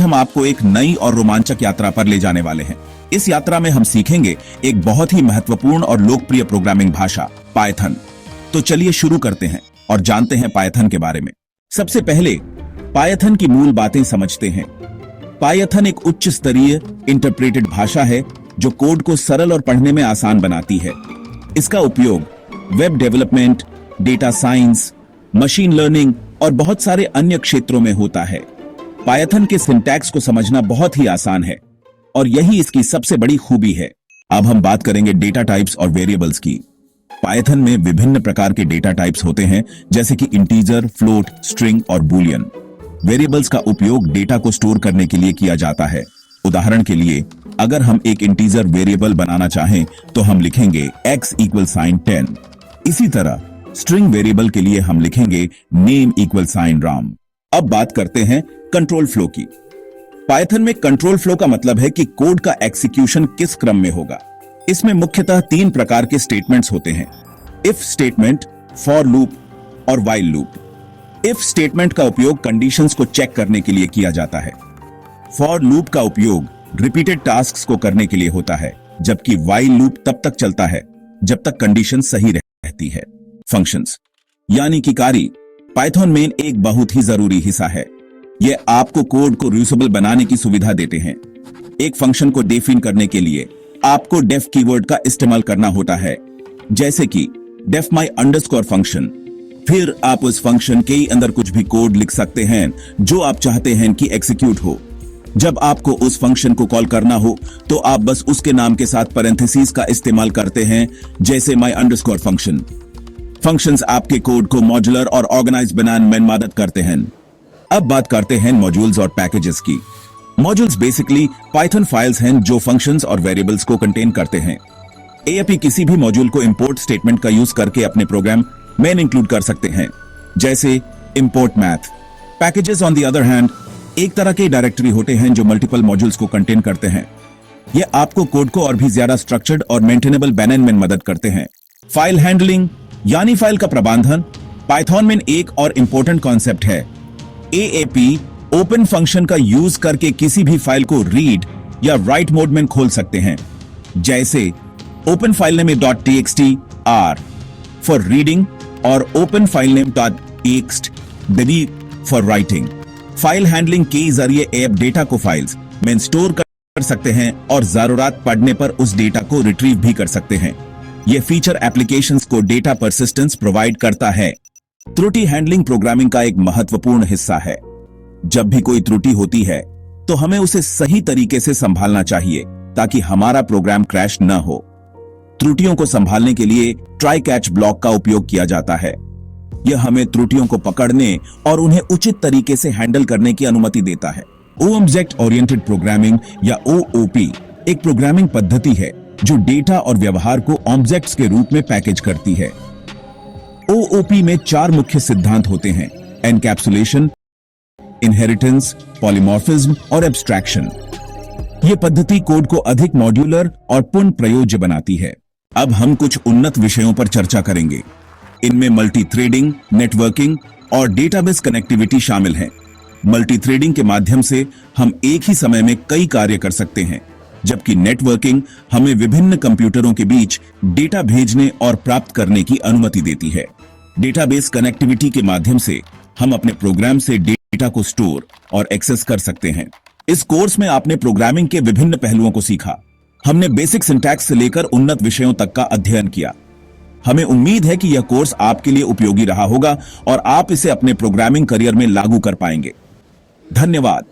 हम आपको एक नई और रोमांचक यात्रा पर ले जाने वाले हैं। इस यात्रा में हम सीखेंगे एक बहुत ही महत्वपूर्ण और लोकप्रिय प्रोग्रामिंग भाषा पाइथन। तो चलिए शुरू करते हैं और जानते हैं पाइथन के बारे में। सबसे पहले पाइथन की मूल बातें समझते हैं। पाइथन एक उच्च स्तरीय इंटरप्रेटेड भाषा है जो कोड को सरल और पढ़ने में आसान बनाती है। इसका उपयोग web development, data science, machine learning और बहुत सारे अन्य क्षेत्रों में होता है। पाइथन के सिंटैक्स को समझना बहुत ही आसान है और यही इसकी सबसे बड़ी खूबी है। अब हम बात करेंगे डेटा टाइप्स और वेरिएबल्स की। पाइथन में विभिन्न प्रकार के डेटा टाइप्स होते हैं, जैसे कि इंटीजर, फ्लोट, स्ट्रिंग और बूलियन। वेरिएबल्स का उपयोग डेटा को स्टोर करने के लिए किया जाता है। उदाहरण के लिए, अगर हम एक इंटीजर वेरिएबल बनाना चाहें तो हम लिखेंगे x = 10। इसी तरह स्ट्रिंग वेरिएबल के लिए हम लिखेंगे नेम = राम। अब बात करते हैं कंट्रोल फ्लो की। पाइथन में कंट्रोल फ्लो का मतलब है कि कोड का एग्जीक्यूशन किस क्रम में होगा। इसमें मुख्यतः 3 प्रकार के स्टेटमेंट्स होते हैं: इफ स्टेटमेंट, फॉर लूप और व्हाइल लूप। इफ स्टेटमेंट का उपयोग कंडीशंस को चेक करने के लिए किया जाता है। फॉर लूप का उपयोग रिपीटेड टास्क्स को करने के लिए होता है, जबकि व्हाइल लूप तब तक चलता है जब तक कंडीशन सही रहती है। फंक्शंस यानी कि कार्य पाइथन में एक बहुत ही जरूरी हिस्सा है। ये आपको कोड को रीयूजेबल बनाने की सुविधा देते हैं। एक फंक्शन को डिफाइन करने के लिए आपको डेफ कीवर्ड का इस्तेमाल करना होता है, जैसे कि डेफ माई अंडरस्कोर फंक्शन। फिर आप उस फंक्शन के अंदर कुछ भी कोड लिख सकते हैं जो आप चाहते हैं कि एग्जीक्यूट हो। जब आपको उस फंक्शन को कॉल करना हो तो आप बस उसके नाम के साथ पैरेंथेसिस का इस्तेमाल करते हैं, जैसे माई अंडरस्कोर फंक्शन। फंक्शंस आपके कोड को मॉड्यूलर और ऑर्गेनाइज बनाने में मदद करते हैं। अब बात करते हैं मॉड्यूल्स और पैकेजेस की। मॉड्यूल्स बेसिकली पाइथन फाइल्स हैं जो फंक्शंस और वेरिएबल्स को कंटेन करते हैं। एएपी किसी भी मॉड्यूल को इंपोर्ट स्टेटमेंट का यूज करके अपने प्रोग्राम में इंक्लूड कर सकते हैं, जैसे import math. Packages on the other hand एक तरह के डायरेक्टरी होते हैं जो मल्टीपल मॉड्यूल्स को कंटेन करते हैं। ये आपको कोड को और भी ज्यादा स्ट्रक्चर्ड और मेंटेनेबल बनाने में मदद करते हैं। फाइल हैंडलिंग यानी फाइल का प्रबंधन पाइथन में एक और इंपॉर्टेंट कॉन्सेप्ट है। एएपी ओपन फंक्शन का यूज करके किसी भी फाइल को रीड या राइट मोड में खोल सकते हैं, जैसे open file name .txt r for reading और open file name .text d for writing. File handling के जरिए ऐप डेटा को फाइल्स में स्टोर कर सकते हैं और जरूरत पड़ने पर उस डेटा को रिट्रीव भी कर सकते हैं। यह फीचर एप्लीकेशंस को डेटा परसिस्टेंस प्रोवाइड करता है। त्रुटि हैंडलिंग प्रोग्रामिंग का एक महत्वपूर्ण हिस्सा है। जब भी कोई त्रुटि होती है तो हमें उसे सही तरीके से संभालना चाहिए ताकि हमारा प्रोग्राम क्रैश न हो। त्रुटियों को संभालने के लिए ट्राई कैच ब्लॉक का उपयोग किया जाता है। यह हमें त्रुटियों को पकड़ने और उन्हें उचित तरीके से हैंडल करने की अनुमति देता है। ऑब्जेक्ट ओरिएंटेड प्रोग्रामिंग या ओओपी एक प्रोग्रामिंग पद्धति है जो डेटा और व्यवहार को ऑब्जेक्ट्स के रूप में पैकेज करती है। ओओपी में 4 मुख्य सिद्धांत होते हैं: एनकैप्सुलेशन, इनहेरिटेंस, पॉलीमॉर्फिज्म और एब्स्ट्रैक्शन। यह पद्धति कोड को अधिक मॉड्यूलर और पुनः प्रयोज्य बनाती है। अब हम कुछ उन्नत विषयों पर चर्चा करेंगे। इनमें मल्टीथ्रेडिंग, नेटवर्किंग और डेटाबेस कनेक्टिविटी शामिल हैं। मल्टीथ्रेडिंग के माध्यम से हम एक ही समय में कई कार्य कर सकते हैं, जबकि नेटवर्किंग हमें विभिन्न कंप्यूटरों के बीच डेटा भेजने और प्राप्त करने की अनुमति देती है। डेटाबेस कनेक्टिविटी के माध्यम से हम अपने प्रोग्राम से डेटा को स्टोर और एक्सेस कर सकते हैं। इस कोर्स में आपने प्रोग्रामिंग के विभिन्न पहलुओं को सीखा। हमने बेसिक सिंटैक्स से लेकर उन्नत विषयों तक का अध्ययन किया। हमें उम्मीद है कि यह कोर्स आपके लिए उपयोगी रहा होगा और आप इसे अपने प्रोग्रामिंग करियर में लागू कर पाएंगे। धन्यवाद।